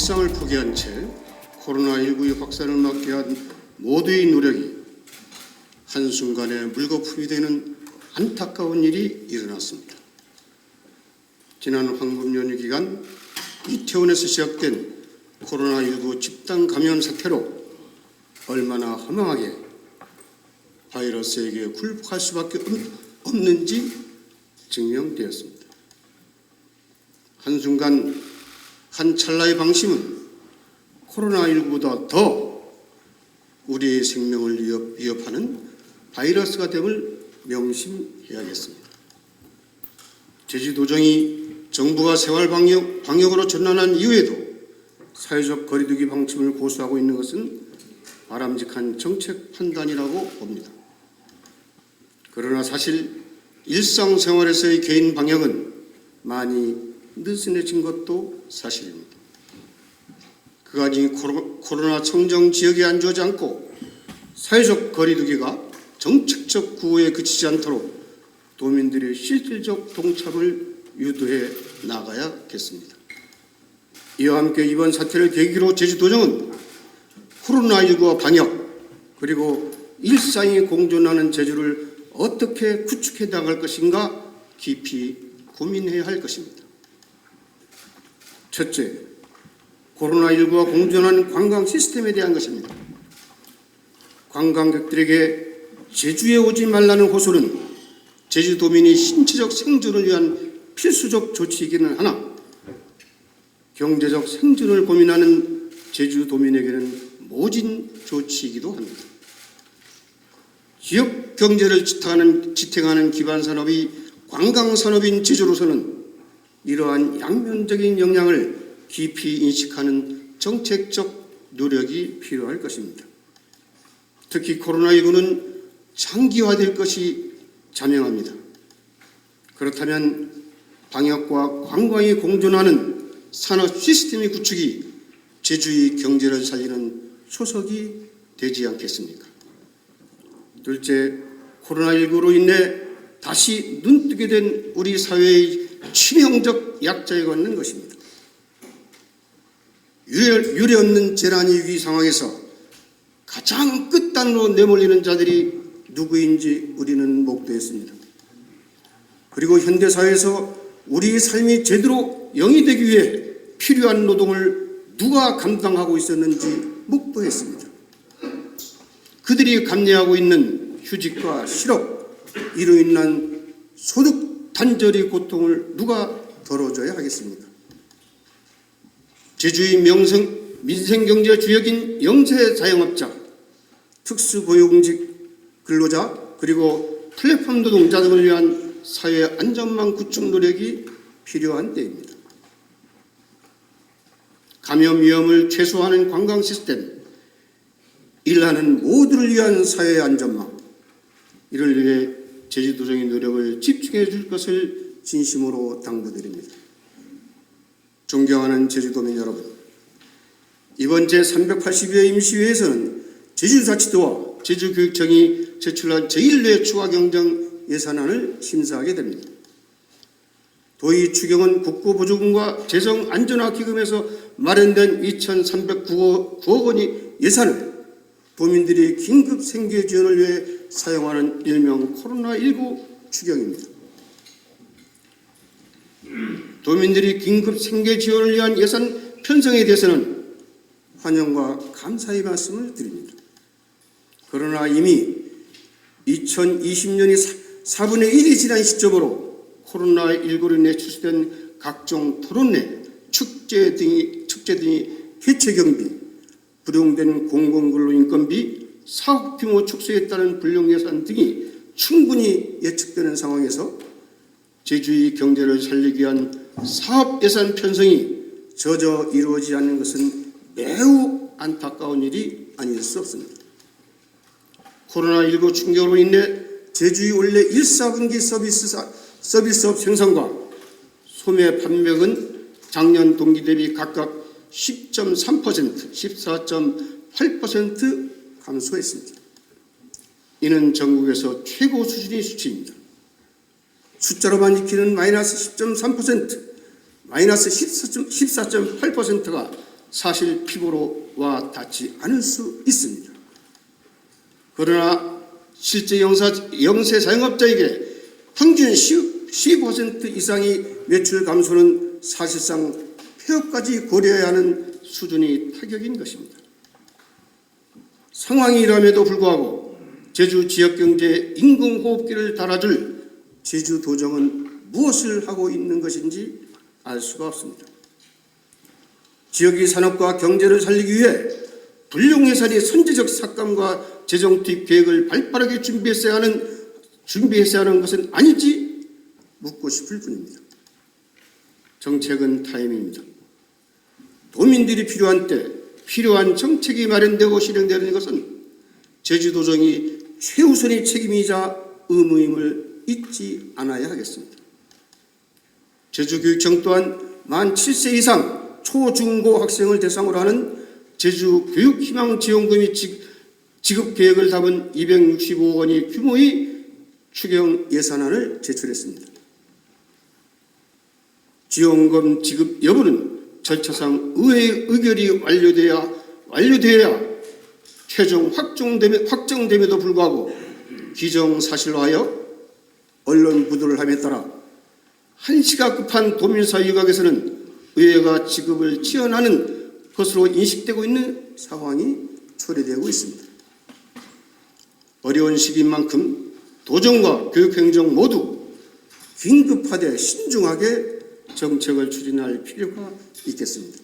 일상을 포기한 채 코로나19의 확산을 막기 위한 모두의 노력이 한순간에 물거품이 되는 안타까운 일이 일어났습니다. 지난 황금 연휴 기간 이태원에서 시작된 코로나19 집단 감염 사태로 얼마나 허망하게 바이러스에게 굴복할 수밖에 없는지 증명되었습니다. 한순간 한 찰나의 방심은 코로나19보다 더 우리의 생명을 위협하는 바이러스가 됨을 명심해야겠습니다. 제주도정이 정부가 생활 방역으로 전환한 이후에도 사회적 거리두기 방침을 고수하고 있는 것은 바람직한 정책 판단이라고 봅니다. 그러나 사실 일상생활에서의 개인 방역은 많이 느슨해진 것도 사실입니다. 그간이 코로나 청정 지역에 안주하지 않고 사회적 거리두기가 정책적 구호에 그치지 않도록 도민들의 실질적 동참을 유도해 나가야겠습니다. 이와 함께 이번 사태를 계기로 제주도정은 코로나19와 방역 그리고 일상이 공존하는 제주를 어떻게 구축해 나갈 것인가 깊이 고민해야 할 것입니다. 첫째, 코로나19와 공존하는 관광 시스템에 대한 것입니다. 관광객들에게 제주에 오지 말라는 호소는 제주도민의 신체적 생존을 위한 필수적 조치이기는 하나 경제적 생존을 고민하는 제주도민에게는 모진 조치이기도 합니다. 지역 경제를 지탱하는 기반 산업이 관광산업인 제주로서는 이러한 양면적인 영향을 깊이 인식하는 정책적 노력이 필요할 것입니다. 특히 코로나19는 장기화될 것이 자명합니다. 그렇다면 방역과 관광이 공존하는 산업 시스템의 구축이 제주의 경제를 살리는 초석이 되지 않겠습니까? 둘째, 코로나19로 인해 다시 눈뜨게 된 우리 사회의 치명적 약자에 관한 것입니다. 유례 없는 재난 위기 상황에서 가장 끝단으로 내몰리는 자들이 누구인지 우리는 목도했습니다. 그리고 현대사회에서 우리의 삶이 제대로 영위되기 위해 필요한 노동을 누가 감당하고 있었는지 목도했습니다. 그들이 감내하고 있는 휴직과 실업, 이로 인한 소득 단절의 고통을 누가 덜어줘야 하겠습니까? 제주의 민생경제 주역인 영세 자영업자, 특수고용직 근로자, 그리고 플랫폼 노동자 등을 위한 사회 안전망 구축 노력이 필요한 때입니다. 감염 위험을 최소화하는 관광 시스템, 일하는 모두를 위한 사회 안전망, 이를 위해 제주도정의 노력을 집중해 줄 것을 진심으로 당부드립니다. 존경하는 제주도민 여러분, 이번 제380회 임시회에서는 제주자치도와 제주교육청이 제출한 제1회 추가경정 예산안을 심사하게 됩니다. 도의 추경은 국고보조금과 재정안전화기금에서 마련된 2,309억 원의 예산을 도민들이 긴급 생계 지원을 위해 사용하는 일명 코로나19 추경입니다. 도민들이 긴급 생계 지원을 위한 예산 편성에 대해서는 환영과 감사의 말씀을 드립니다. 그러나 이미 2020년이 4분의 1이 지난 시점으로 코로나19로 인해 출시된 각종 토론회, 축제 등이 개최 경비, 불용된 공공근로 인건비, 사업 규모 축소에 따른 불용 예산 등이 충분히 예측되는 상황에서 제주의 경제를 살리기 위한 사업 예산 편성이 저저 이루어지지 않는 것은 매우 안타까운 일이 아닐 수 없습니다. 코로나19 충격으로 인해 제주의 원래 1, 4분기 서비스업 생산과 소매 판매額은 작년 동기 대비 각각 10.3%, 14.8% 감소했습니다. 이는 전국에서 최고 수준의 수치입니다. 숫자로만 익히는 마이너스 10.3%, 마이너스 14.8%가 사실 피고로와 닿지 않을 수 있습니다. 그러나 실제 영세 자영업자에게 평균 10% 이상의 매출 감소는 사실상 폐업까지 고려해야 하는 수준의 타격인 것입니다. 상황이 이럼에도 불구하고 제주 지역경제에 인공호흡기를 달아줄 제주도정은 무엇을 하고 있는 것인지 알 수가 없습니다. 지역의 산업과 경제를 살리기 위해 불용예산의 선제적 삭감과 재정 투입 계획을 발빠르게 준비했어야 하는 것은 아닌지 묻고 싶을 뿐입니다. 정책은 타이밍입니다. 도민들이 필요한 때 필요한 정책이 마련되고 실행되는 것은 제주도정이 최우선의 책임이자 의무임을 잊지 않아야 하겠습니다. 제주교육청 또한 만 7세 이상 초중고 학생을 대상으로 하는 제주교육희망지원금이 지급 계획을 담은 265억 원의 규모의 추경 예산안을 제출했습니다. 지원금 지급 여부는 절차상 의회의 의결이 완료되어야 최종 확정됨에도 불구하고 기정사실화하여 언론 보도를 함에 따라 한시가 급한 도민사 일각에서는 의회가 지급을 지연하는 것으로 인식되고 있는 상황이 초래되고 있습니다. 어려운 시기인 만큼 도정과 교육행정 모두 긴급하되 신중하게 정책을 추진할 필요가 있겠습니다.